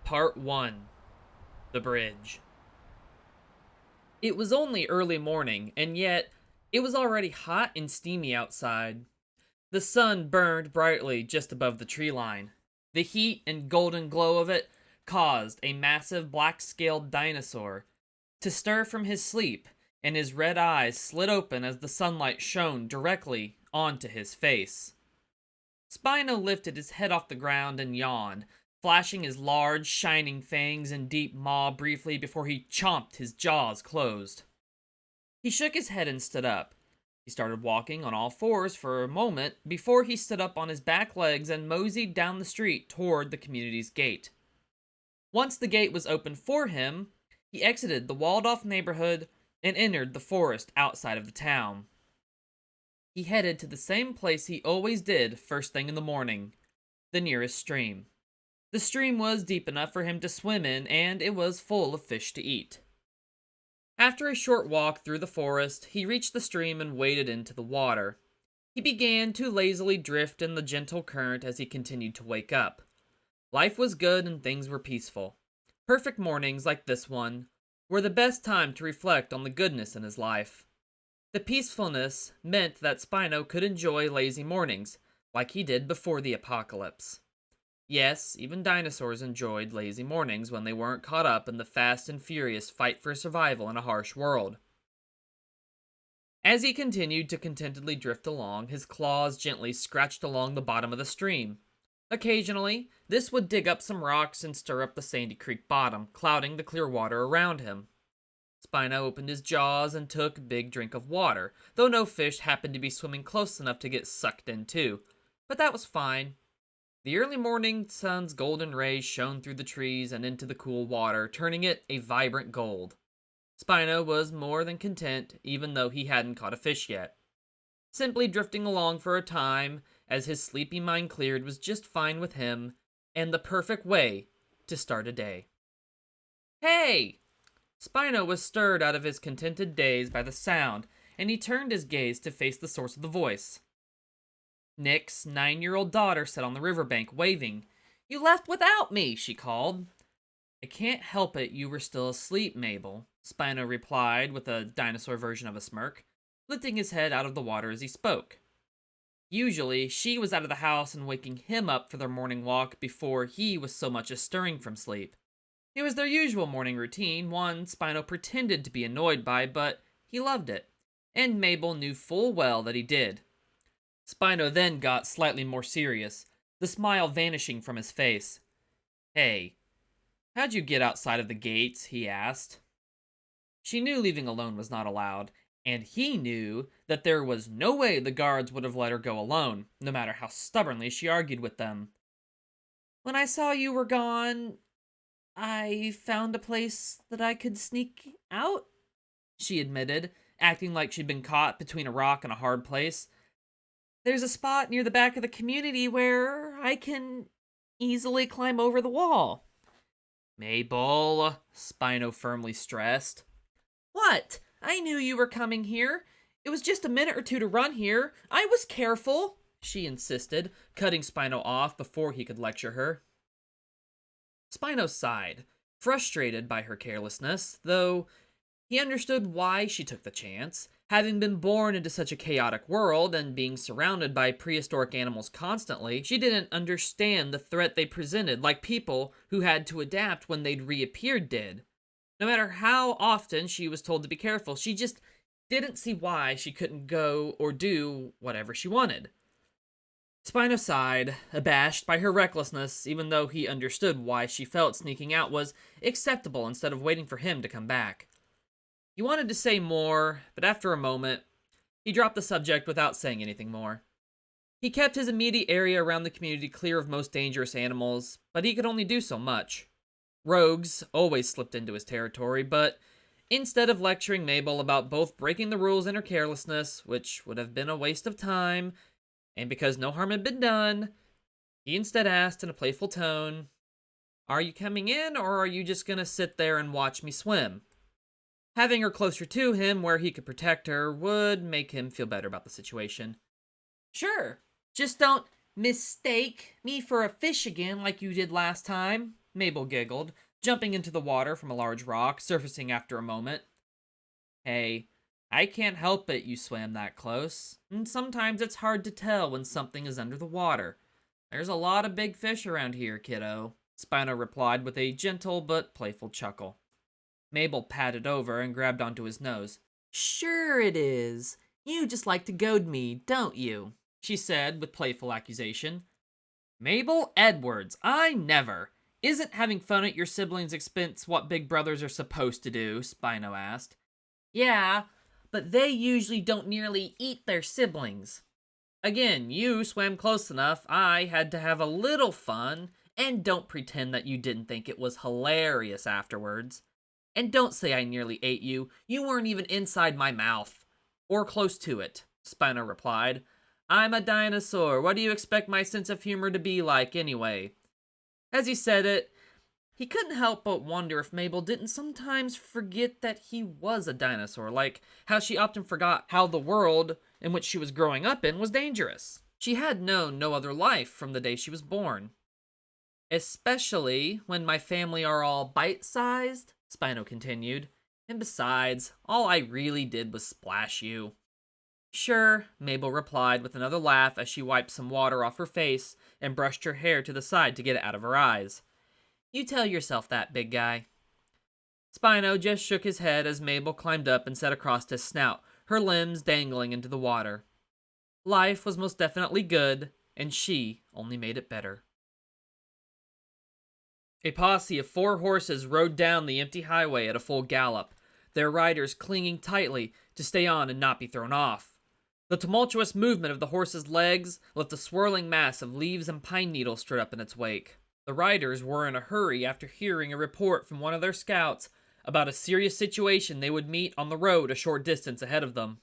Part 1. The Bridge. It was only early morning, and yet it was already hot and steamy outside. The sun burned brightly just above the tree line. The heat and golden glow of it caused a massive black-scaled dinosaur to stir from his sleep, and his red eyes slit open as the sunlight shone directly onto his face. Spino lifted his head off the ground and yawned, flashing his large, shining fangs and deep maw briefly before he chomped his jaws closed. He shook his head and stood up. He started walking on all fours for a moment before he stood up on his back legs and moseyed down the street toward the community's gate. Once the gate was open for him, he exited the walled-off neighborhood and entered the forest outside of the town. He headed to the same place he always did first thing in the morning, the nearest stream. The stream was deep enough for him to swim in, and it was full of fish to eat. After a short walk through the forest, he reached the stream and waded into the water. He began to lazily drift in the gentle current as he continued to wake up. Life was good and things were peaceful. Perfect mornings like this one were the best time to reflect on the goodness in his life. The peacefulness meant that Spino could enjoy lazy mornings, like he did before the apocalypse. Yes, even dinosaurs enjoyed lazy mornings when they weren't caught up in the fast and furious fight for survival in a harsh world. As he continued to contentedly drift along, his claws gently scratched along the bottom of the stream. Occasionally, this would dig up some rocks and stir up the sandy creek bottom, clouding the clear water around him. Spino opened his jaws and took a big drink of water, though no fish happened to be swimming close enough to get sucked in too. But that was fine. The early morning sun's golden rays shone through the trees and into the cool water, turning it a vibrant gold. Spino was more than content, even though he hadn't caught a fish yet. Simply drifting along for a time, as his sleepy mind cleared, was just fine with him, and the perfect way to start a day. Hey! Spino was stirred out of his contented daze by the sound, and he turned his gaze to face the source of the voice. Nick's 9-year-old daughter sat on the riverbank, waving. "You left without me," she called. "I can't help it, you were still asleep, Mabel," Spino replied with a dinosaur version of a smirk, lifting his head out of the water as he spoke. Usually, she was out of the house and waking him up for their morning walk before he was so much as stirring from sleep. It was their usual morning routine, one Spino pretended to be annoyed by, but he loved it, and Mabel knew full well that he did. Spino then got slightly more serious, the smile vanishing from his face. "Hey, how'd you get outside of the gates?" he asked. She knew leaving alone was not allowed, and he knew that there was no way the guards would have let her go alone, no matter how stubbornly she argued with them. "When I saw you were gone, I found a place that I could sneak out," she admitted, acting like she'd been caught between a rock and a hard place. "There's a spot near the back of the community where I can easily climb over the wall." "Mabel," Spino firmly stressed. "What? I knew you were coming here. It was just a minute or two to run here. I was careful," she insisted, cutting Spino off before he could lecture her. Spino sighed, frustrated by her carelessness, though he understood why she took the chance. Having been born into such a chaotic world and being surrounded by prehistoric animals constantly, she didn't understand the threat they presented like people who had to adapt when they'd reappeared did. No matter how often she was told to be careful, she just didn't see why she couldn't go or do whatever she wanted. Spino sighed, abashed by her recklessness, even though he understood why she felt sneaking out was acceptable instead of waiting for him to come back. He wanted to say more, but after a moment, he dropped the subject without saying anything more. He kept his immediate area around the community clear of most dangerous animals, but he could only do so much. Rogues always slipped into his territory, but instead of lecturing Mabel about both breaking the rules and her carelessness, which would have been a waste of time, and because no harm had been done, he instead asked in a playful tone, "Are you coming in, or are you just gonna sit there and watch me swim?" Having her closer to him where he could protect her would make him feel better about the situation. "Sure, just don't mistake me for a fish again like you did last time," Mabel giggled, jumping into the water from a large rock, surfacing after a moment. Hey, I can't help it you swam that close, and sometimes it's hard to tell when something is under the water. There's a lot of big fish around here, kiddo, Spino replied with a gentle but playful chuckle. Mabel patted over and grabbed onto his nose. Sure it is. You just like to goad me, don't you? She said with playful accusation. Mabel Edwards, I never. Isn't having fun at your siblings' expense what big brothers are supposed to do? Spino asked. Yeah, but they usually don't nearly eat their siblings. Again, you swam close enough, I had to have a little fun, and don't pretend that you didn't think it was hilarious afterwards. And don't say I nearly ate you, you weren't even inside my mouth. Or close to it, Spino replied. I'm a dinosaur, what do you expect my sense of humor to be like anyway? As he said it, he couldn't help but wonder if Mabel didn't sometimes forget that he was a dinosaur, like how she often forgot how the world in which she was growing up in was dangerous. She had known no other life from the day she was born. Especially when my family are all bite-sized, Spino continued. And besides, all I really did was splash you. Sure, Mabel replied with another laugh as she wiped some water off her face and brushed her hair to the side to get it out of her eyes. You tell yourself that, big guy. Spino just shook his head as Mabel climbed up and sat across his snout, her limbs dangling into the water. Life was most definitely good, and she only made it better. A posse of 4 horses rode down the empty highway at a full gallop, their riders clinging tightly to stay on and not be thrown off. The tumultuous movement of the horses' legs left a swirling mass of leaves and pine needles stirred up in its wake. The riders were in a hurry after hearing a report from one of their scouts about a serious situation they would meet on the road a short distance ahead of them.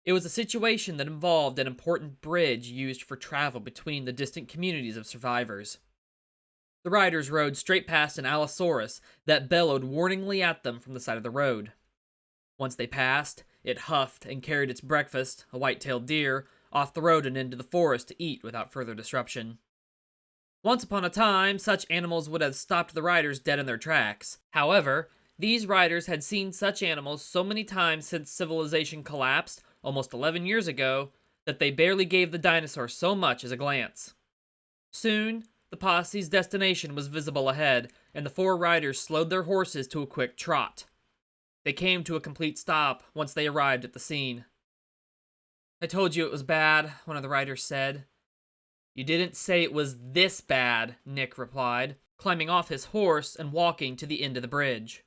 It was a situation that involved an important bridge used for travel between the distant communities of survivors. The riders rode straight past an Allosaurus that bellowed warningly at them from the side of the road. Once they passed, it huffed and carried its breakfast, a white-tailed deer, off the road and into the forest to eat without further disruption. Once upon a time, such animals would have stopped the riders dead in their tracks. However, these riders had seen such animals so many times since civilization collapsed, almost 11 years ago, that they barely gave the dinosaur so much as a glance. Soon, the posse's destination was visible ahead, and the 4 riders slowed their horses to a quick trot. They came to a complete stop once they arrived at the scene. I told you it was bad, one of the riders said. You didn't say it was this bad, Nick replied, climbing off his horse and walking to the end of the bridge.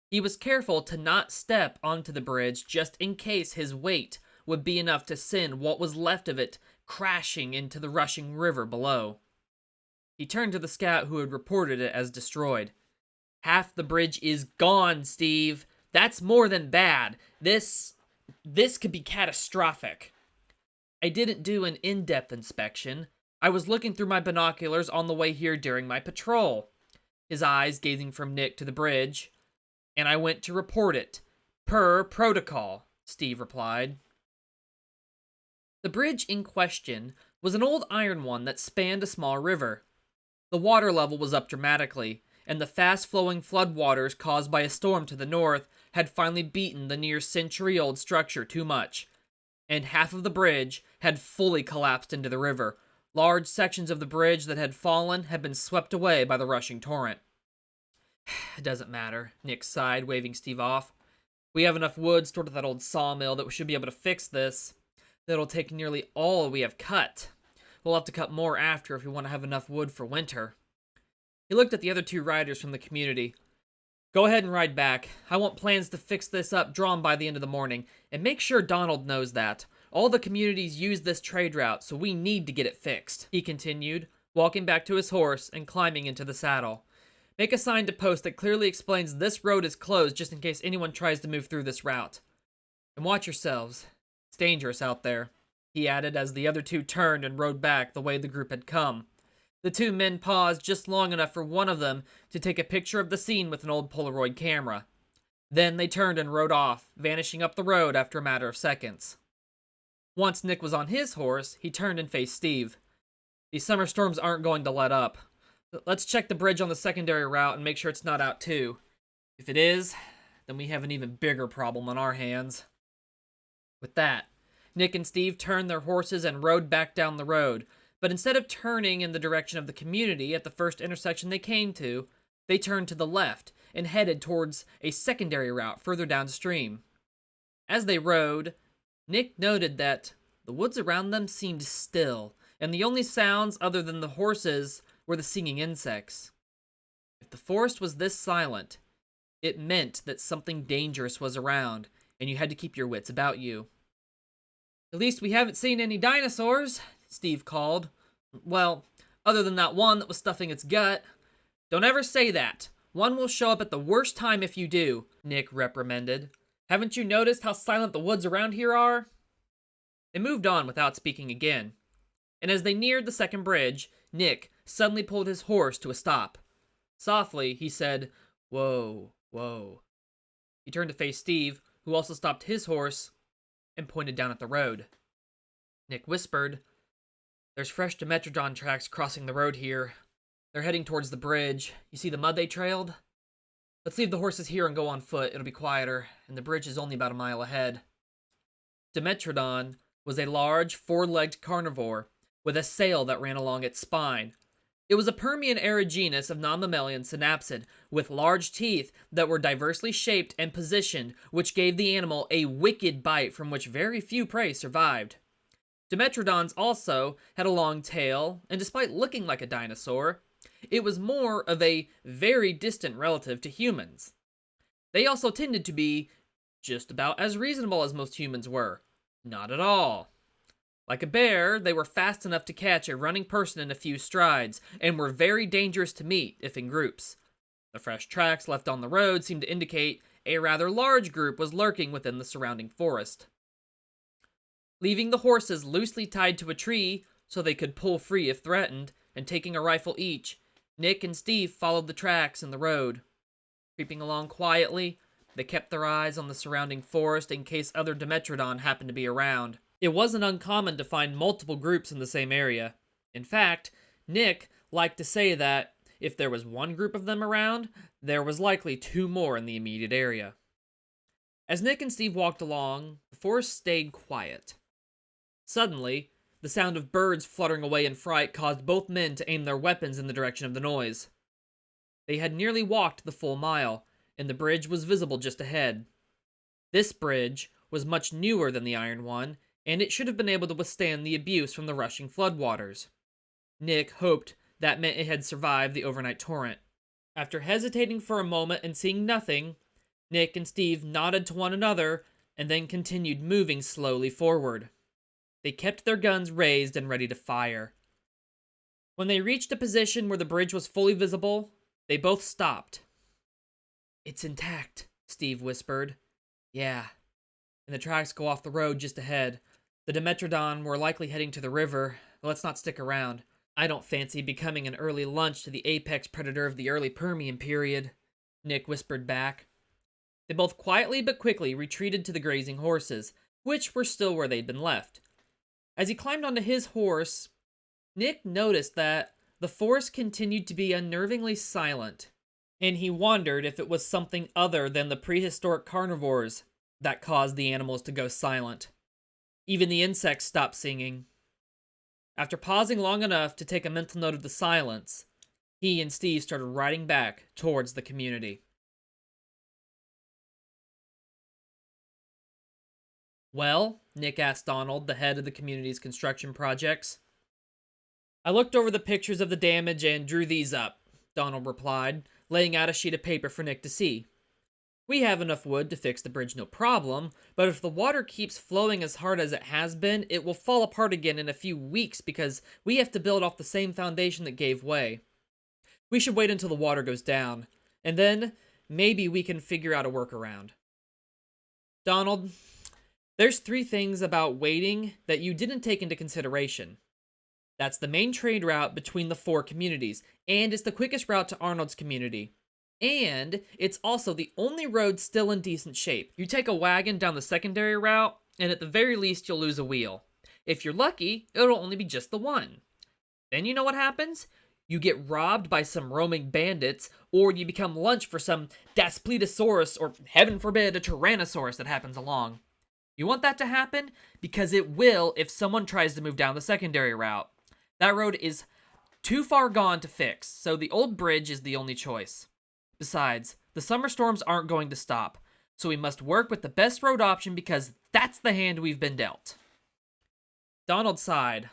He was careful to not step onto the bridge just in case his weight would be enough to send what was left of it crashing into the rushing river below. He turned to the scout who had reported it as destroyed. Half the bridge is gone, Steve. That's more than bad. This could be catastrophic. I didn't do an in-depth inspection. I was looking through my binoculars on the way here during my patrol. His eyes gazing from Nick to the bridge. And I went to report it. Per protocol, Steve replied. The bridge in question was an old iron one that spanned a small river. The water level was up dramatically, and the fast-flowing floodwaters caused by a storm to the north had finally beaten the near-century-old structure too much, and half of the bridge had fully collapsed into the river. Large sections of the bridge that had fallen had been swept away by the rushing torrent. It doesn't matter, Nick sighed, waving Steve off. We have enough wood stored at that old sawmill that we should be able to fix this. That'll take nearly all we have cut. We'll have to cut more after if we want to have enough wood for winter. He looked at the other 2 riders from the community. Go ahead and ride back. I want plans to fix this up drawn by the end of the morning, and make sure Donald knows that. All the communities use this trade route, so we need to get it fixed, he continued, walking back to his horse and climbing into the saddle. Make a sign to post that clearly explains this road is closed just in case anyone tries to move through this route. And watch yourselves. It's dangerous out there, he added as the other 2 turned and rode back the way the group had come. The 2 men paused just long enough for one of them to take a picture of the scene with an old Polaroid camera. Then they turned and rode off, vanishing up the road after a matter of seconds. Once Nick was on his horse, he turned and faced Steve. These summer storms aren't going to let up. Let's check the bridge on the secondary route and make sure it's not out too. If it is, then we have an even bigger problem on our hands. With that, Nick and Steve turned their horses and rode back down the road, but instead of turning in the direction of the community at the first intersection they came to, they turned to the left and headed towards a secondary route further downstream. As they rode, Nick noted that the woods around them seemed still, and the only sounds other than the horses were the singing insects. If the forest was this silent, it meant that something dangerous was around, and you had to keep your wits about you. "At least we haven't seen any dinosaurs," Steve called. "Well, other than that one that was stuffing its gut." "Don't ever say that. One will show up at the worst time if you do," Nick reprimanded. "Haven't you noticed how silent the woods around here are?" They moved on without speaking again, and as they neared the second bridge, Nick suddenly pulled his horse to a stop. Softly, he said, "Whoa, whoa." He turned to face Steve, who also stopped his horse, and pointed down at the road. Nick whispered, "There's fresh Dimetrodon tracks crossing the road here. They're heading towards the bridge. You see the mud they trailed? Let's leave the horses here and go on foot. It'll be quieter, and the bridge is only about a mile ahead." Dimetrodon was a large, four-legged carnivore with a sail that ran along its spine. It was a Permian-era genus of non-mammalian synapsid, with large teeth that were diversely shaped and positioned, which gave the animal a wicked bite from which very few prey survived. Dimetrodons also had a long tail, and despite looking like a dinosaur, it was more of a very distant relative to humans. They also tended to be just about as reasonable as most humans were. Not at all. Like a bear, they were fast enough to catch a running person in a few strides, and were very dangerous to meet if in groups. The fresh tracks left on the road seemed to indicate a rather large group was lurking within the surrounding forest. Leaving the horses loosely tied to a tree so they could pull free if threatened, and taking a rifle each, Nick and Steve followed the tracks in the road. Creeping along quietly, they kept their eyes on the surrounding forest in case other Dimetrodon happened to be around. It wasn't uncommon to find multiple groups in the same area. In fact, Nick liked to say that if there was one group of them around, there was likely two more in the immediate area. As Nick and Steve walked along, the forest stayed quiet. Suddenly, the sound of birds fluttering away in fright caused both men to aim their weapons in the direction of the noise. They had nearly walked the full mile, and the bridge was visible just ahead. This bridge was much newer than the iron one, and it should have been able to withstand the abuse from the rushing floodwaters. Nick hoped that meant it had survived the overnight torrent. After hesitating for a moment and seeing nothing, Nick and Steve nodded to one another and then continued moving slowly forward. They kept their guns raised and ready to fire. When they reached a position where the bridge was fully visible, they both stopped. "It's intact," Steve whispered. "Yeah, and the tracks go off the road just ahead. The Dimetrodon were likely heading to the river, but let's not stick around. I don't fancy becoming an early lunch to the apex predator of the early Permian period," Nick whispered back. They both quietly but quickly retreated to the grazing horses, which were still where they'd been left. As he climbed onto his horse, Nick noticed that the forest continued to be unnervingly silent, and he wondered if it was something other than the prehistoric carnivores that caused the animals to go silent. Even the insects stopped singing. After pausing long enough to take a mental note of the silence, he and Steve started riding back towards the community. "Well," Nick asked Donald, the head of the community's construction projects. "I looked over the pictures of the damage and drew these up," Donald replied, laying out a sheet of paper for Nick to see. "We have enough wood to fix the bridge no problem, but if the water keeps flowing as hard as it has been, it will fall apart again in a few weeks because we have to build off the same foundation that gave way. We should wait until the water goes down, and then maybe we can figure out a workaround." "Donald, there's 3 things about waiting that you didn't take into consideration. That's the main trade route between the 4 communities, and it's the quickest route to Arnold's community. And it's also the only road still in decent shape. You take a wagon down the secondary route, and at the very least you'll lose a wheel. If you're lucky, it'll only be just the one. Then you know what happens? You get robbed by some roaming bandits, or you become lunch for some Daspletosaurus, or heaven forbid, a Tyrannosaurus that happens along. You want that to happen? Because it will if someone tries to move down the secondary route. That road is too far gone to fix, so the old bridge is the only choice. Besides, the summer storms aren't going to stop, so we must work with the best road option because that's the hand we've been dealt. Donald sighed.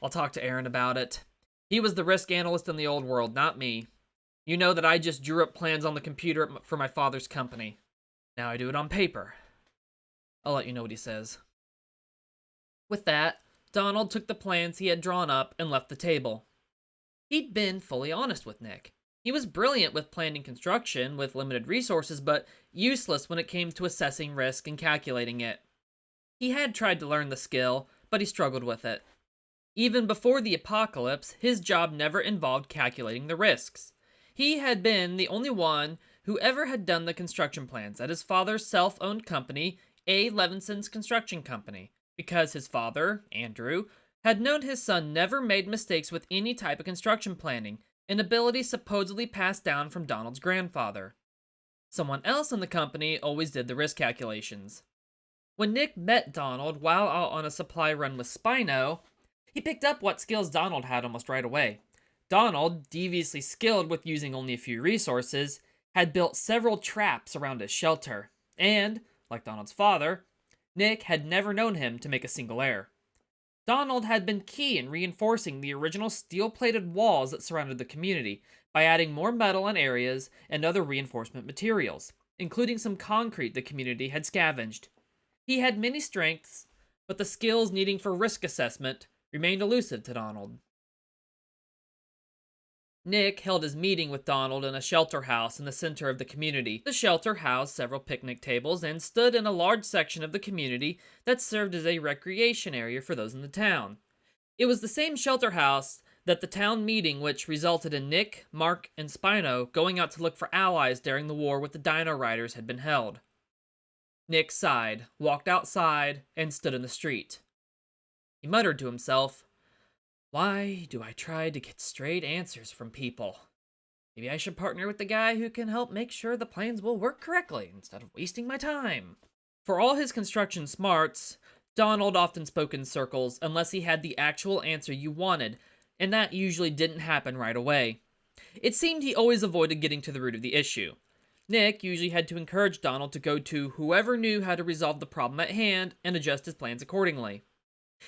I'll talk to Aaron about it. He was the risk analyst in the old world, not me. You know that I just drew up plans on the computer for my father's company. Now I do it on paper. I'll let you know what he says. With that, Donald took the plans he had drawn up and left the table. He'd been fully honest with Nick. He was brilliant with planning construction with limited resources, but useless when it came to assessing risk and calculating it. He had tried to learn the skill, but he struggled with it. Even before the apocalypse, his job never involved calculating the risks. He had been the only one who ever had done the construction plans at his father's self-owned company, A. Levinson's Construction Company, because his father, Andrew, had known his son never made mistakes with any type of construction planning, an ability supposedly passed down from Donald's grandfather. Someone else in the company always did the risk calculations. When Nick met Donald while out on a supply run with Spino, he picked up what skills Donald had almost right away. Donald, deviously skilled with using only a few resources, had built several traps around his shelter, and, like Donald's father, Nick had never known him to make a single error. Donald had been key in reinforcing the original steel-plated walls that surrounded the community by adding more metal in areas and other reinforcement materials, including some concrete the community had scavenged. He had many strengths, but the skills needing for risk assessment remained elusive to Donald. Nick held his meeting with Donald in a shelter house in the center of the community. The shelter housed several picnic tables and stood in a large section of the community that served as a recreation area for those in the town. It was the same shelter house that the town meeting which resulted in Nick, Mark, and Spino going out to look for allies during the war with the Dino Riders had been held. Nick sighed, walked outside, and stood in the street. He muttered to himself, "Why do I try to get straight answers from people? Maybe I should partner with the guy who can help make sure the plans will work correctly instead of wasting my time." For all his construction smarts, Donald often spoke in circles unless he had the actual answer you wanted, and that usually didn't happen right away. It seemed he always avoided getting to the root of the issue. Nick usually had to encourage Donald to go to whoever knew how to resolve the problem at hand and adjust his plans accordingly.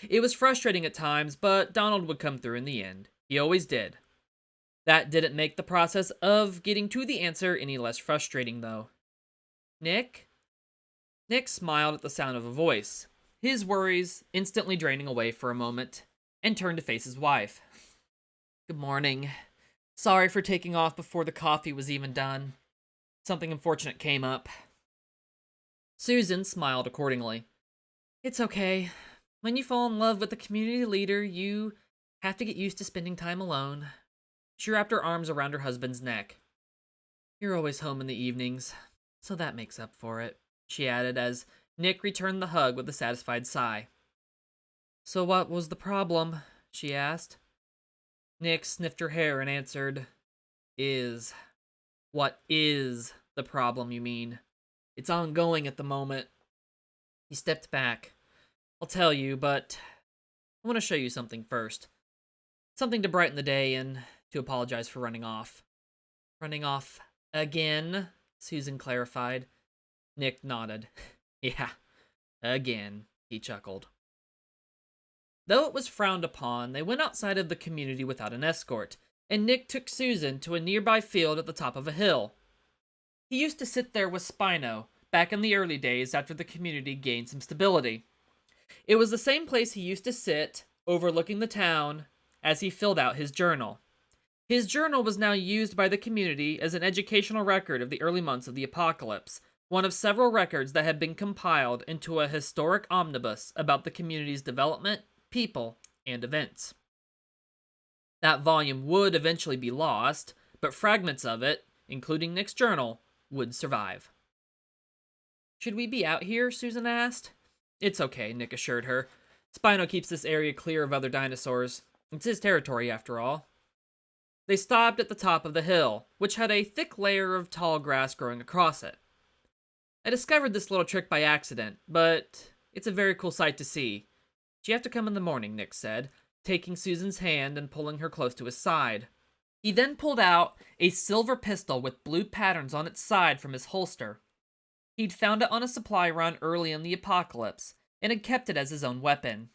It was frustrating at times, but Donald would come through in the end. He always did. That didn't make the process of getting to the answer any less frustrating, though. Nick? Nick smiled at the sound of a voice, his worries instantly draining away for a moment, and turned to face his wife. "Good morning. Sorry for taking off before the coffee was even done. Something unfortunate came up." Susan smiled accordingly. "It's okay. When you fall in love with a community leader, you have to get used to spending time alone." She wrapped her arms around her husband's neck. "You're always home in the evenings, so that makes up for it," she added as Nick returned the hug with a satisfied sigh. "So what was the problem?" she asked. Nick sniffed her hair and answered, What is the problem, you mean? It's ongoing at the moment." He stepped back. "I'll tell you, but I want to show you something first. Something to brighten the day and to apologize for running off." "Running off again?" Susan clarified. Nick nodded. "Yeah, again," he chuckled. Though it was frowned upon, they went outside of the community without an escort, and Nick took Susan to a nearby field at the top of a hill. He used to sit there with Spino, back in the early days after the community gained some stability. It was the same place he used to sit, overlooking the town, as he filled out his journal. His journal was now used by the community as an educational record of the early months of the apocalypse, one of several records that had been compiled into a historic omnibus about the community's development, people, and events. That volume would eventually be lost, but fragments of it, including Nick's journal, would survive. "Should we be out here?" Susan asked. "It's okay," Nick assured her. "Spino keeps this area clear of other dinosaurs. It's his territory, after all." They stopped at the top of the hill, which had a thick layer of tall grass growing across it. I discovered this little trick by accident, but it's a very cool sight to see. You have to come in the morning, Nick said, taking Susan's hand and pulling her close to his side. He then pulled out a silver pistol with blue patterns on its side from his holster. He'd found it on a supply run early in the apocalypse, and had kept it as his own weapon.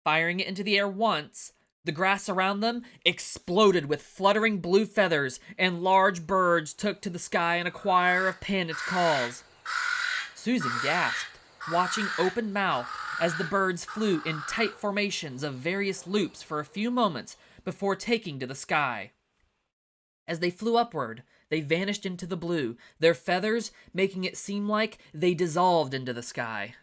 Firing it into the air once, the grass around them exploded with fluttering blue feathers, and large birds took to the sky in a choir of panicked calls. Susan gasped, watching open-mouthed as the birds flew in tight formations of various loops for a few moments before taking to the sky. As they flew upward, they vanished into the blue, their feathers making it seem like they dissolved into the sky.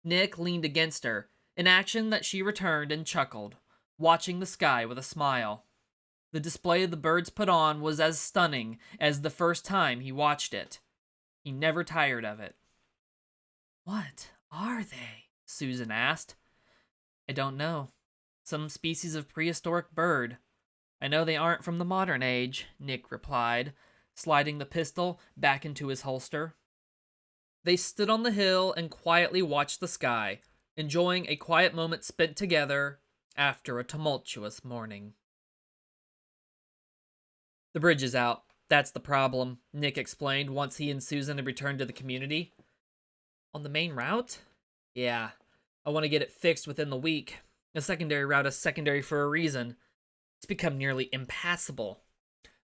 Nick leaned against her, an action that she returned and chuckled, watching the sky with a smile. The display the birds put on was as stunning as the first time he watched it. He never tired of it. "What are they?" Susan asked. "I don't know. Some species of prehistoric bird. I know they aren't from the modern age," Nick replied, sliding the pistol back into his holster. They stood on the hill and quietly watched the sky, enjoying a quiet moment spent together after a tumultuous morning. "The bridge is out. That's the problem," Nick explained once he and Susan had returned to the community. "On the main route?" "Yeah. I want to get it fixed within the week. A secondary route is secondary for a reason. It's become nearly impassable.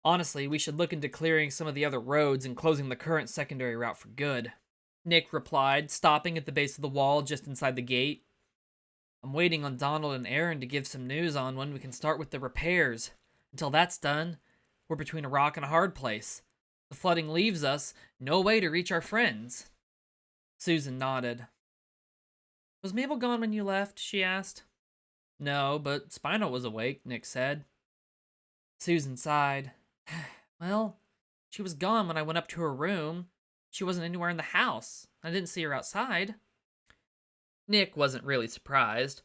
Honestly, we should look into clearing some of the other roads and closing the current secondary route for good," Nick replied, stopping at the base of the wall just inside the gate. "I'm waiting on Donald and Aaron to give some news on when we can start with the repairs. Until that's done, we're between a rock and a hard place. The flooding leaves us no way to reach our friends." Susan nodded. "Was Mabel gone when you left?" she asked. "No, but Spino was awake," Nick said. Susan sighed. "Well, she was gone when I went up to her room. She wasn't anywhere in the house. I didn't see her outside." Nick wasn't really surprised.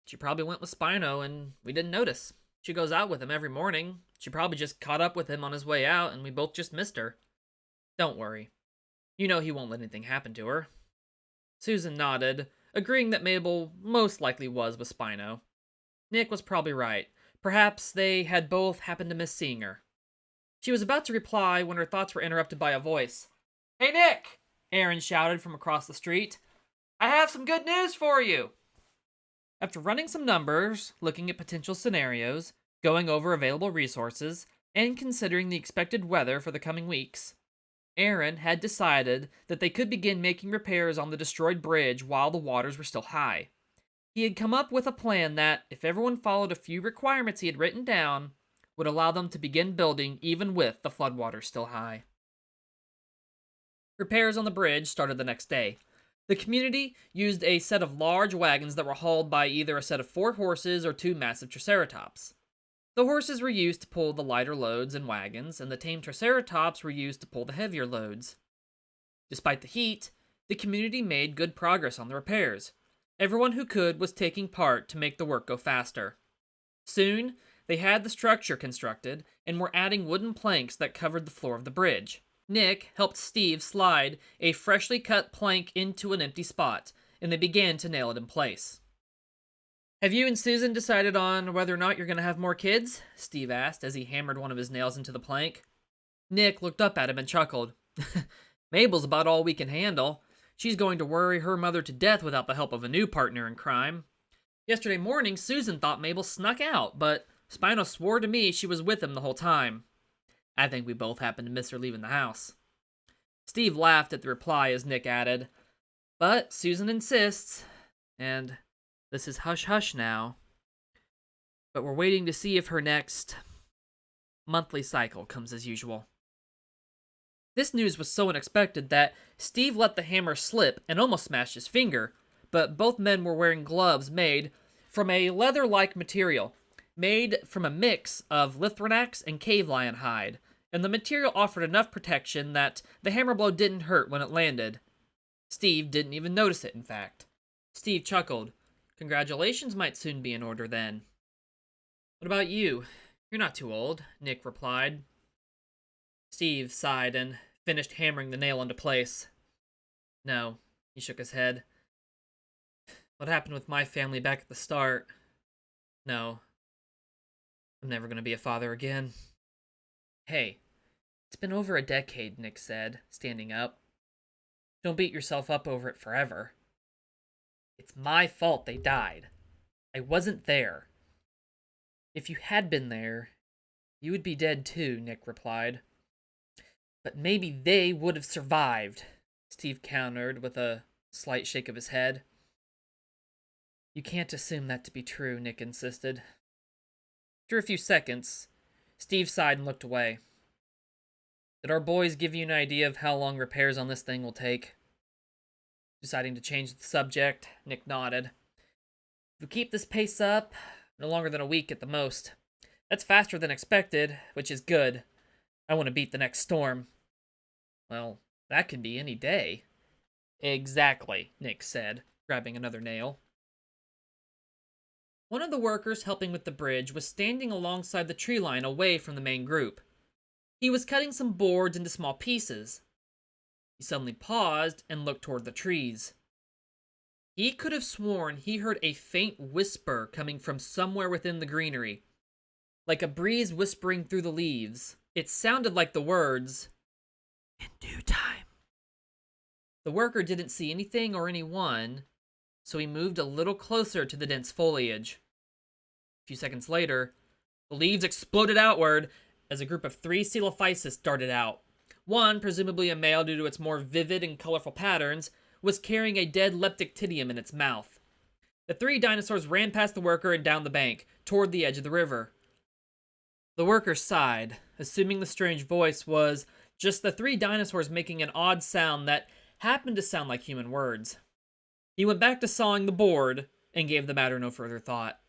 "She probably went with Spino and we didn't notice. She goes out with him every morning. She probably just caught up with him on his way out and we both just missed her. Don't worry. You know he won't let anything happen to her." Susan nodded, agreeing that Mabel most likely was with Spino. Nick was probably right. Perhaps they had both happened to miss seeing her. She was about to reply when her thoughts were interrupted by a voice. "Hey, Nick!" Aaron shouted from across the street. "I have some good news for you!" After running some numbers, looking at potential scenarios, going over available resources, and considering the expected weather for the coming weeks, Aaron had decided that they could begin making repairs on the destroyed bridge while the waters were still high. He had come up with a plan that, if everyone followed a few requirements he had written down, would allow them to begin building even with the floodwaters still high. Repairs on the bridge started the next day. The community used a set of large wagons that were hauled by either a set of 4 horses or 2 massive triceratops. The horses were used to pull the lighter loads in wagons, and the tame triceratops were used to pull the heavier loads. Despite the heat, the community made good progress on the repairs. Everyone who could was taking part to make the work go faster. Soon, they had the structure constructed and were adding wooden planks that covered the floor of the bridge. Nick helped Steve slide a freshly cut plank into an empty spot, and they began to nail it in place. "Have you and Susan decided on whether or not you're going to have more kids?" Steve asked as he hammered one of his nails into the plank. Nick looked up at him and chuckled. "Mabel's about all we can handle. She's going to worry her mother to death without the help of a new partner in crime. Yesterday morning, Susan thought Mabel snuck out, but Spino swore to me she was with him the whole time. I think we both happened to miss her leaving the house." Steve laughed at the reply as Nick added, "But Susan insists, and this is hush-hush now. But we're waiting to see if her next monthly cycle comes as usual." This news was so unexpected that Steve let the hammer slip and almost smashed his finger, but both men were wearing gloves made from a leather-like material, made from a mix of lithranax and cave lion hide, and the material offered enough protection that the hammer blow didn't hurt when it landed. Steve didn't even notice it, in fact. Steve chuckled. "Congratulations might soon be in order then. What about you? You're not too old, Nick replied. Steve sighed and finished hammering the nail into place. No, he shook his head. What happened with my family back at the start? No, I'm never going to be a father again. Hey, it's been over a decade, Nick said, standing up. Don't beat yourself up over it forever. It's my fault they died. I wasn't there. If you had been there, you would be dead too, Nick replied. But maybe they would have survived, Steve countered with a slight shake of his head. You can't assume that to be true, Nick insisted. After a few seconds, Steve sighed and looked away. Did our boys give you an idea of how long repairs on this thing will take? Deciding to change the subject, Nick nodded. If we keep this pace up, no longer than a week at the most. That's faster than expected, which is good. I want to beat the next storm. Well, that could be any day. Exactly, Nick said, grabbing another nail. One of the workers helping with the bridge was standing alongside the tree line away from the main group. He was cutting some boards into small pieces. He suddenly paused and looked toward the trees. He could have sworn he heard a faint whisper coming from somewhere within the greenery, like a breeze whispering through the leaves. It sounded like the words, "In due time." The worker didn't see anything or anyone, so he moved a little closer to the dense foliage. A few seconds later, the leaves exploded outward as a group of 3 Coelophysis darted out. One, presumably a male due to its more vivid and colorful patterns, was carrying a dead leptictidium in its mouth. The 3 dinosaurs ran past the worker and down the bank, toward the edge of the river. The worker sighed, assuming the strange voice was just the 3 dinosaurs making an odd sound that happened to sound like human words. He went back to sawing the board and gave the matter no further thought.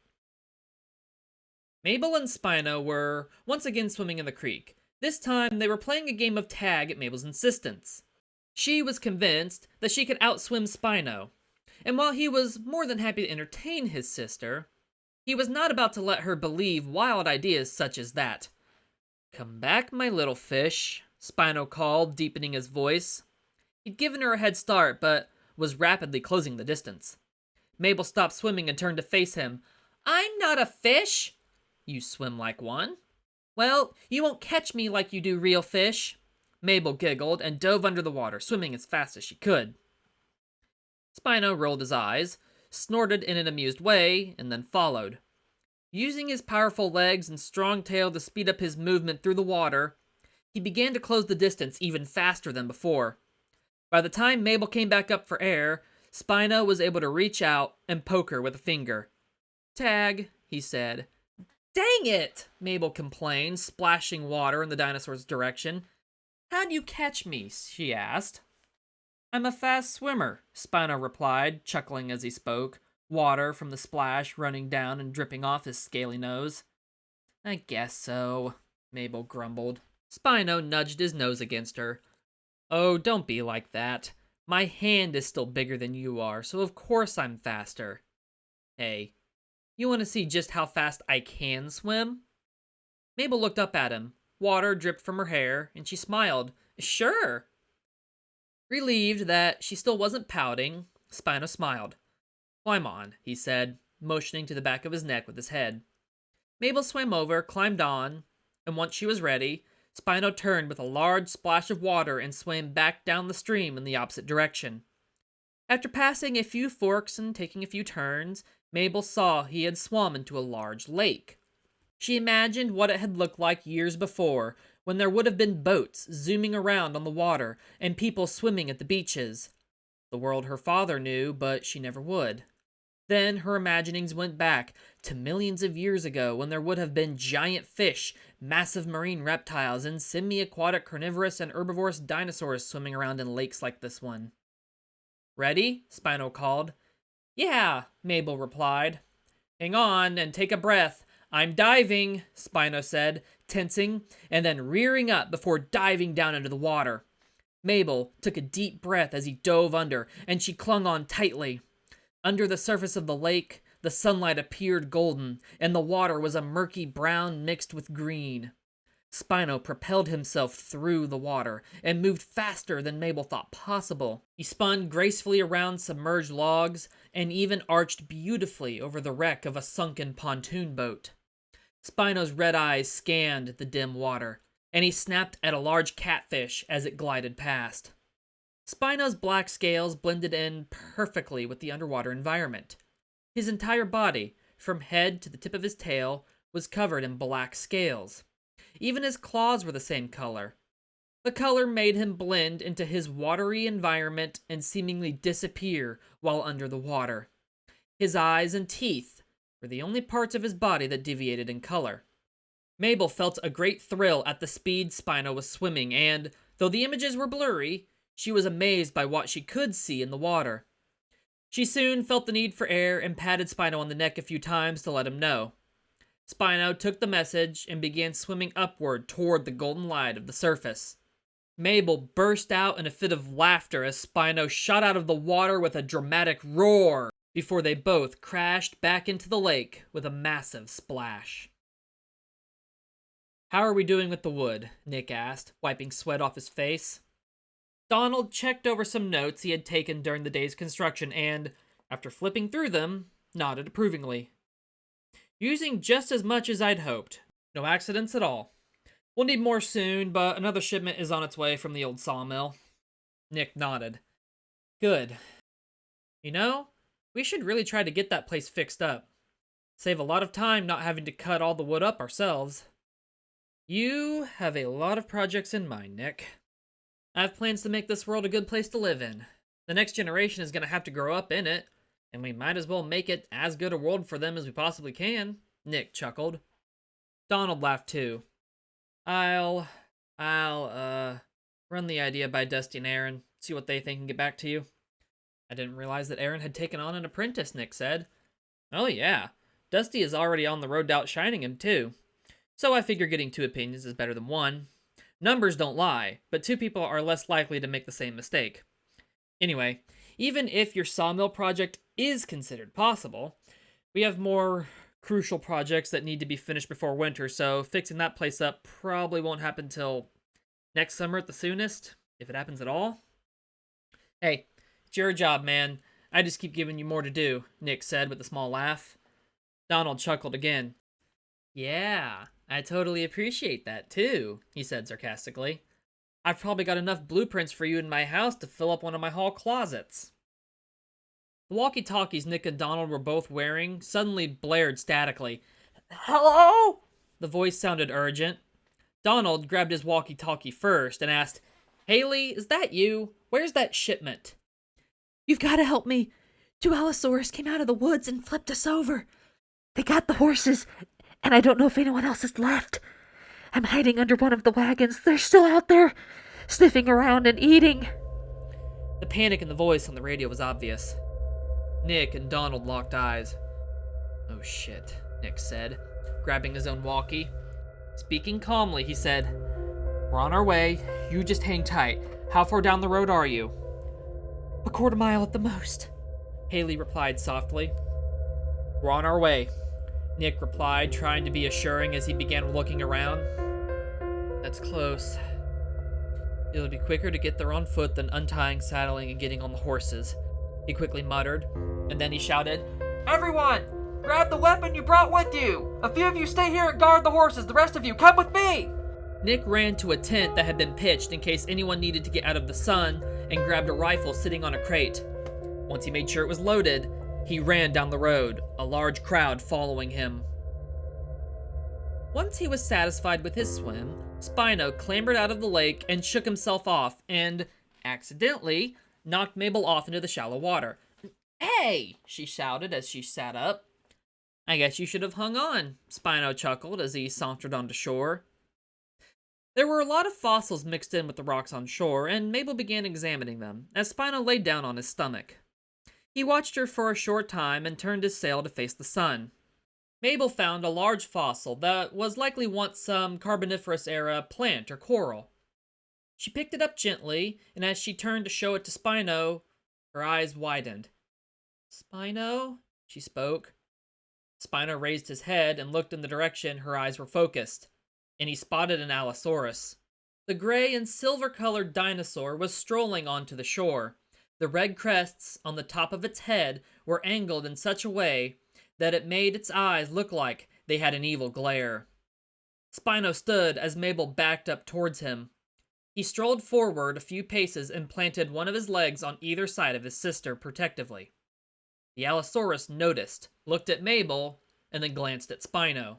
Mabel and Spino were once again swimming in the creek. This time, they were playing a game of tag at Mabel's insistence. She was convinced that she could outswim Spino, and while he was more than happy to entertain his sister, he was not about to let her believe wild ideas such as that. "Come back, my little fish," Spino called, deepening his voice. He'd given her a head start, but was rapidly closing the distance. Mabel stopped swimming and turned to face him. "I'm not a fish." "You swim like one." "Well, you won't catch me like you do real fish." Mabel giggled and dove under the water, swimming as fast as she could. Spino rolled his eyes, snorted in an amused way, and then followed. Using his powerful legs and strong tail to speed up his movement through the water, he began to close the distance even faster than before. By the time Mabel came back up for air, Spino was able to reach out and poke her with a finger. "Tag," he said. "Dang it!" Mabel complained, splashing water in the dinosaur's direction. "How'd you catch me?" she asked. "I'm a fast swimmer," Spino replied, chuckling as he spoke, water from the splash running down and dripping off his scaly nose. "I guess so," Mabel grumbled. Spino nudged his nose against her. "Oh, don't be like that. My hand is still bigger than you are, so of course I'm faster. Hey, you want to see just how fast I can swim?" Mabel looked up at him. Water dripped from her hair, and she smiled. "Sure." Relieved that she still wasn't pouting, Spino smiled. "Climb on," he said, motioning to the back of his neck with his head. Mabel swam over, climbed on, and once she was ready, Spino turned with a large splash of water and swam back down the stream in the opposite direction. After passing a few forks and taking a few turns, Mabel saw he had swum into a large lake. She imagined what it had looked like years before, when there would have been boats zooming around on the water and people swimming at the beaches. The world her father knew, but she never would. Then her imaginings went back to millions of years ago when there would have been giant fish, massive marine reptiles, and semi-aquatic carnivorous and herbivorous dinosaurs swimming around in lakes like this one. "Ready?" Spino called. "Yeah," Mabel replied. "Hang on and take a breath. I'm diving," Spino said, tensing, and then rearing up before diving down into the water. Mabel took a deep breath as he dove under, and she clung on tightly. Under the surface of the lake, the sunlight appeared golden, and the water was a murky brown mixed with green. Spino propelled himself through the water and moved faster than Mabel thought possible. He spun gracefully around submerged logs and even arched beautifully over the wreck of a sunken pontoon boat. Spino's red eyes scanned the dim water, and he snapped at a large catfish as it glided past. Spino's black scales blended in perfectly with the underwater environment. His entire body, from head to the tip of his tail, was covered in black scales. Even his claws were the same color. The color made him blend into his watery environment and seemingly disappear while under the water. His eyes and teeth were the only parts of his body that deviated in color. Mabel felt a great thrill at the speed Spino was swimming, and, though the images were blurry, she was amazed by what she could see in the water. She soon felt the need for air and patted Spino on the neck a few times to let him know. Spino took the message and began swimming upward toward the golden light of the surface. Mabel burst out in a fit of laughter as Spino shot out of the water with a dramatic roar before they both crashed back into the lake with a massive splash. "How are we doing with the wood?" Nick asked, wiping sweat off his face. Donald checked over some notes he had taken during the day's construction and, after flipping through them, nodded approvingly. "Using just as much as I'd hoped. No accidents at all. We'll need more soon, but another shipment is on its way from the old sawmill." Nick nodded. "Good. You know, we should really try to get that place fixed up. Save a lot of time not having to cut all the wood up ourselves." "You have a lot of projects in mind, Nick. I have plans to make this world a good place to live in. The next generation is going to have to grow up in it, and we might as well make it as good a world for them as we possibly can," Nick chuckled. Donald laughed too. I'll run the idea by Dusty and Aaron, see what they think and get back to you." "I didn't realize that Aaron had taken on an apprentice," Nick said. "Oh yeah, Dusty is already on the road to outshining him too. So I figure getting 2 opinions is better than 1. Numbers don't lie, but 2 people are less likely to make the same mistake. Anyway, even if your sawmill project is considered possible, we have more crucial projects that need to be finished before winter, so fixing that place up probably won't happen till next summer at the soonest, if it happens at all." "Hey, it's your job, man. I just keep giving you more to do," Nick said with a small laugh. Donald chuckled again. "Yeah, I totally appreciate that too," he said sarcastically. "I've probably got enough blueprints for you in my house to fill up one of my hall closets." The walkie-talkies Nick and Donald were both wearing suddenly blared statically. "Hello?" The voice sounded urgent. Donald grabbed his walkie-talkie first and asked, "Haley, is that you? Where's that shipment?" "You've got to help me. 2 allosaurs came out of the woods and flipped us over. They got the horses, and I don't know if anyone else is left. I'm hiding under one of the wagons. They're still out there, sniffing around and eating." The panic in the voice on the radio was obvious. Nick and Donald locked eyes. "Oh shit," Nick said, grabbing his own walkie. Speaking calmly, he said, "We're on our way. You just hang tight. How far down the road are you?" "A quarter mile at the most," Haley replied softly. "We're on our way," Nick replied, trying to be assuring as he began looking around. "That's close. It'll be quicker to get there on foot than untying, saddling, and getting on the horses," he quickly muttered, and then he shouted, "Everyone! Grab the weapon you brought with you! A few of you stay here and guard the horses, the rest of you come with me!" Nick ran to a tent that had been pitched in case anyone needed to get out of the sun and grabbed a rifle sitting on a crate. Once he made sure it was loaded, he ran down the road, a large crowd following him. Once he was satisfied with his swim, Spino clambered out of the lake and shook himself off and, accidentally, knocked Mabel off into the shallow water. "Hey!" she shouted as she sat up. "I guess you should have hung on," Spino chuckled as he sauntered onto shore. There were a lot of fossils mixed in with the rocks on shore, and Mabel began examining them, as Spino lay down on his stomach. He watched her for a short time and turned his sail to face the sun. Mabel found a large fossil that was likely once some Carboniferous-era plant or coral. She picked it up gently, and as she turned to show it to Spino, her eyes widened. "Spino?" she spoke. Spino raised his head and looked in the direction her eyes were focused, and he spotted an Allosaurus. The gray and silver-colored dinosaur was strolling onto the shore. The red crests on the top of its head were angled in such a way that it made its eyes look like they had an evil glare. Spino stood as Mabel backed up towards him. He strolled forward a few paces and planted one of his legs on either side of his sister protectively. The Allosaurus noticed, looked at Mabel, and then glanced at Spino.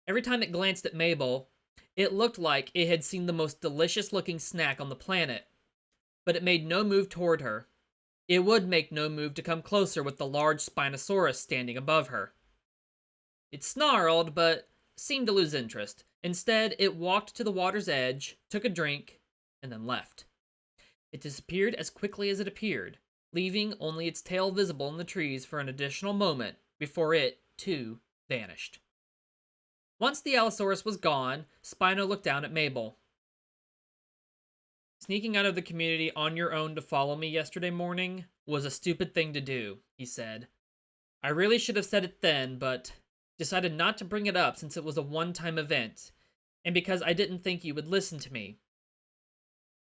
Every time it glanced at Mabel, it looked like it had seen the most delicious-looking snack on the planet, but it made no move toward her. It would make no move to come closer with the large Spinosaurus standing above her. It snarled, but seemed to lose interest. Instead, it walked to the water's edge, took a drink, and then left. It disappeared as quickly as it appeared, leaving only its tail visible in the trees for an additional moment before it, too, vanished. Once the Allosaurus was gone, Spino looked down at Mabel. Sneaking out of the community on your own to follow me yesterday morning was a stupid thing to do, he said. I really should have said it then, but decided not to bring it up since it was a one-time event, and because I didn't think you would listen to me.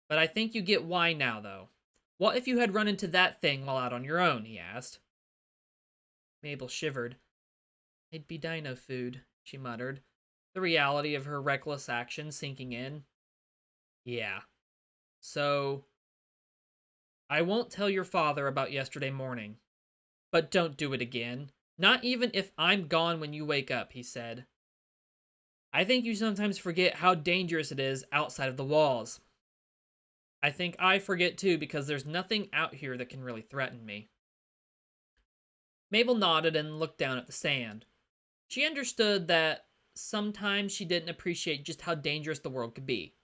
But I think you get why now, though. What if you had run into that thing while out on your own, he asked. Mabel shivered. I'd be dino food, she muttered, the reality of her reckless action sinking in. Yeah. So, I won't tell your father about yesterday morning. But don't do it again. Not even if I'm gone when you wake up, he said. I think you sometimes forget how dangerous it is outside of the walls. I think I forget too because there's nothing out here that can really threaten me. Mabel nodded and looked down at the sand. She understood that sometimes she didn't appreciate just how dangerous the world could be.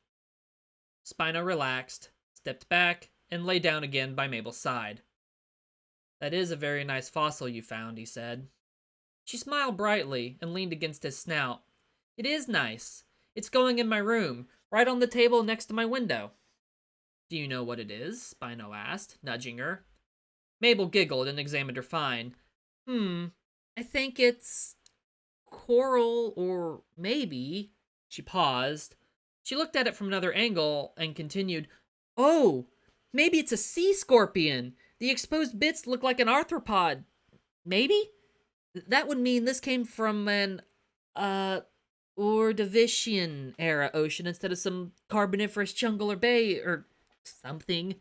Spino relaxed, stepped back, and lay down again by Mabel's side. That is a very nice fossil you found, he said. She smiled brightly and leaned against his snout. It is nice. It's going in my room, right on the table next to my window. Do you know what it is? Spino asked, nudging her. Mabel giggled and examined her fine. I think it's coral, or maybe... She paused. She looked at it from another angle and continued, Oh, maybe it's a sea scorpion. The exposed bits look like an arthropod. Maybe? That would mean this came from an, Ordovician era ocean instead of some carboniferous jungle or bay or something.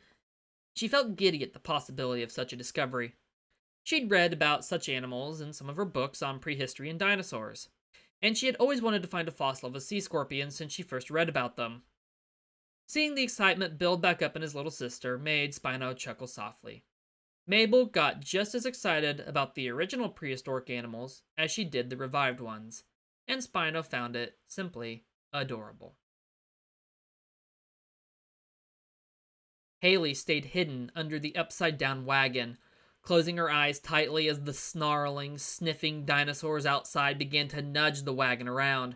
She felt giddy at the possibility of such a discovery. She'd read about such animals in some of her books on prehistory and dinosaurs, and she had always wanted to find a fossil of a sea scorpion since she first read about them. Seeing the excitement build back up in his little sister made Spino chuckle softly. Mabel got just as excited about the original prehistoric animals as she did the revived ones, and Spino found it simply adorable. Haley stayed hidden under the upside-down wagon, closing her eyes tightly as the snarling, sniffing dinosaurs outside began to nudge the wagon around.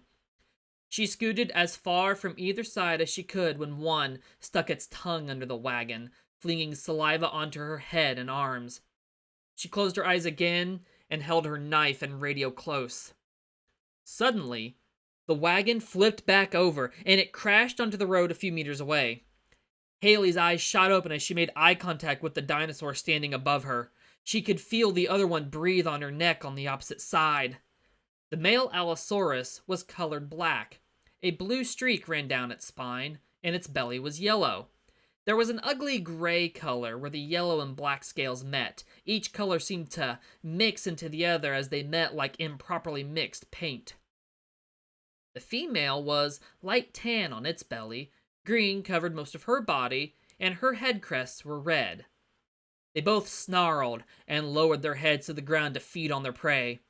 She scooted as far from either side as she could when one stuck its tongue under the wagon, flinging saliva onto her head and arms. She closed her eyes again and held her knife and radio close. Suddenly, the wagon flipped back over and it crashed onto the road a few meters away. Haley's eyes shot open as she made eye contact with the dinosaur standing above her. She could feel the other one breathe on her neck on the opposite side. The male Allosaurus was colored black. A blue streak ran down its spine, and its belly was yellow. There was an ugly gray color where the yellow and black scales met. Each color seemed to mix into the other as they met like improperly mixed paint. The female was light tan on its belly, green covered most of her body, and her head crests were red. They both snarled and lowered their heads to the ground to feed on their prey.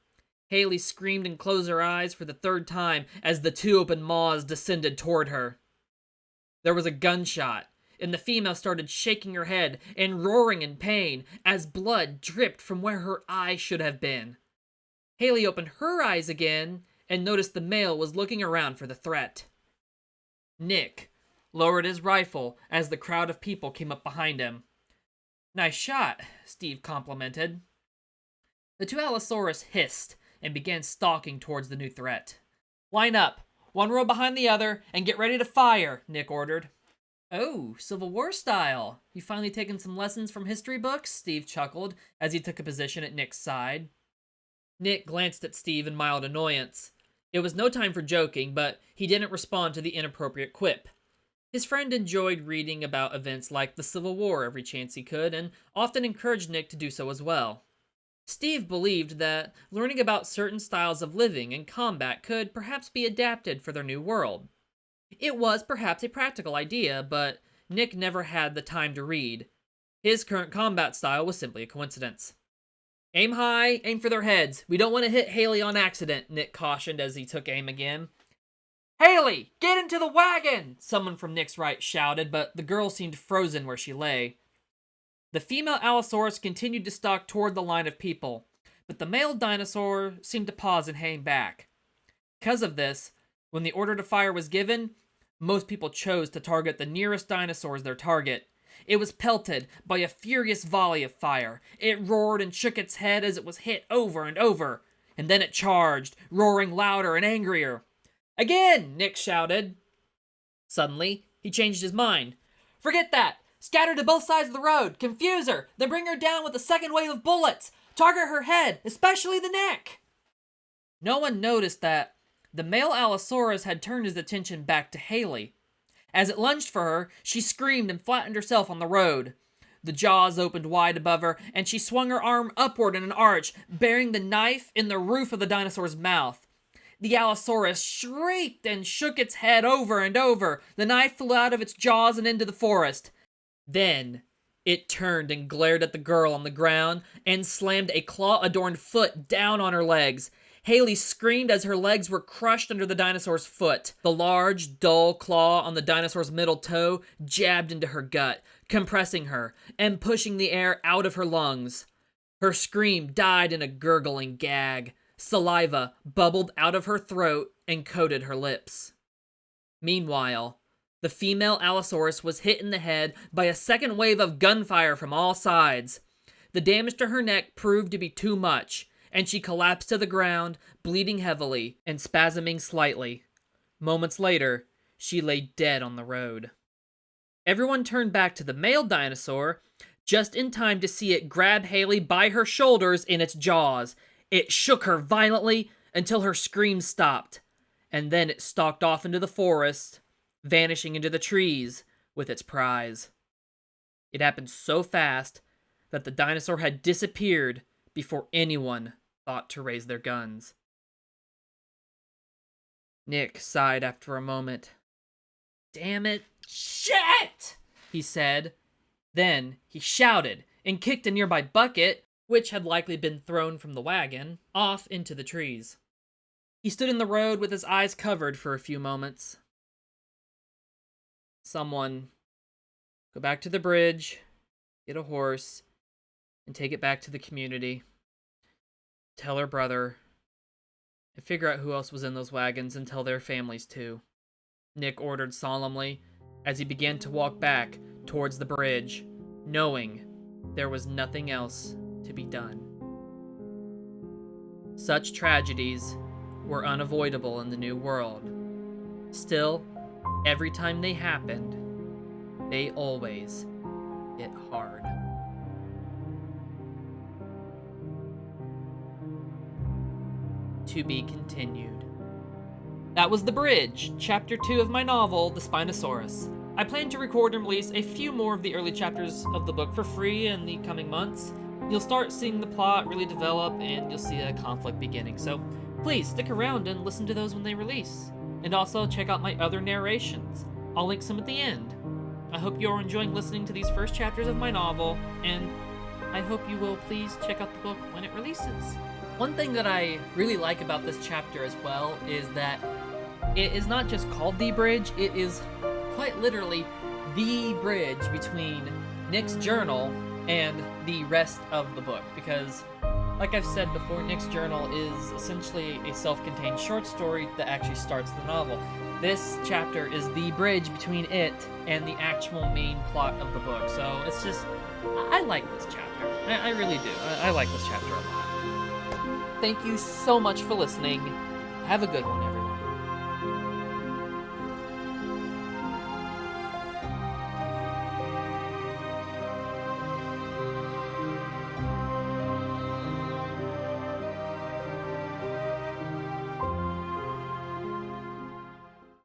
Haley screamed and closed her eyes for the third time as the two open maws descended toward her. There was a gunshot, and the female started shaking her head and roaring in pain as blood dripped from where her eye should have been. Haley opened her eyes again and noticed the male was looking around for the threat. Nick lowered his rifle as the crowd of people came up behind him. Nice shot, Steve complimented. The two Allosaurus hissed, and began stalking towards the new threat. "Line up, one row behind the other, and get ready to fire," Nick ordered. "Oh, Civil War style. You finally taken some lessons from history books?" Steve chuckled as he took a position at Nick's side. Nick glanced at Steve in mild annoyance. It was no time for joking, but he didn't respond to the inappropriate quip. His friend enjoyed reading about events like the Civil War every chance he could, and often encouraged Nick to do so as well. Steve believed that learning about certain styles of living and combat could perhaps be adapted for their new world. It was perhaps a practical idea, but Nick never had the time to read. His current combat style was simply a coincidence. "Aim high, aim for their heads. We don't want to hit Haley on accident," Nick cautioned as he took aim again. "Haley, get into the wagon!" someone from Nick's right shouted, but the girl seemed frozen where she lay. The female Allosaurus continued to stalk toward the line of people, but the male dinosaur seemed to pause and hang back. Because of this, when the order to fire was given, most people chose to target the nearest dinosaur as their target. It was pelted by a furious volley of fire. It roared and shook its head as it was hit over and over, and then it charged, roaring louder and angrier. "Again!" Nick shouted. Suddenly, he changed his mind. "Forget that! Scatter to both sides of the road, confuse her, then bring her down with a second wave of bullets! Target her head, especially the neck!" No one noticed that the male Allosaurus had turned his attention back to Haley. As it lunged for her, she screamed and flattened herself on the road. The jaws opened wide above her, and she swung her arm upward in an arch, burying the knife in the roof of the dinosaur's mouth. The Allosaurus shrieked and shook its head over and over. The knife flew out of its jaws and into the forest. Then, it turned and glared at the girl on the ground and slammed a claw-adorned foot down on her legs. Haley screamed as her legs were crushed under the dinosaur's foot. The large, dull claw on the dinosaur's middle toe jabbed into her gut, compressing her and pushing the air out of her lungs. Her scream died in a gurgling gag. Saliva bubbled out of her throat and coated her lips. Meanwhile, the female Allosaurus was hit in the head by a second wave of gunfire from all sides. The damage to her neck proved to be too much, and she collapsed to the ground, bleeding heavily and spasming slightly. Moments later, she lay dead on the road. Everyone turned back to the male dinosaur, just in time to see it grab Haley by her shoulders in its jaws. It shook her violently until her screams stopped, and then it stalked off into the forest, vanishing into the trees with its prize. It happened so fast that the dinosaur had disappeared before anyone thought to raise their guns. Nick sighed after a moment. "Damn it, shit!" he said. Then he shouted and kicked a nearby bucket, which had likely been thrown from the wagon, off into the trees. He stood in the road with his eyes covered for a few moments. "Someone, go back to the bridge, get a horse, and take it back to the community. Tell her brother, and figure out who else was in those wagons and tell their families too," Nick ordered solemnly as he began to walk back towards the bridge, knowing there was nothing else to be done. Such tragedies were unavoidable in the New World. Still, every time they happened, they always hit hard. To be continued. That was The Bridge, Chapter 2 of my novel, The Spinosaurus. I plan to record and release a few more of the early chapters of the book for free in the coming months. You'll start seeing the plot really develop, and you'll see a conflict beginning, so please stick around and listen to those when they release. And also check out my other narrations. I'll link some at the end. I hope you're enjoying listening to these first chapters of my novel, and I hope you will please check out the book when it releases. One thing that I really like about this chapter as well is that it is not just called The Bridge, it is quite literally the bridge between Nick's journal and the rest of the book, because like I've said before, Nick's journal is essentially a self-contained short story that actually starts the novel. This chapter is the bridge between it and the actual main plot of the book, so it's just, I like this chapter. I really do. I like this chapter a lot. Thank you so much for listening. Have a good one,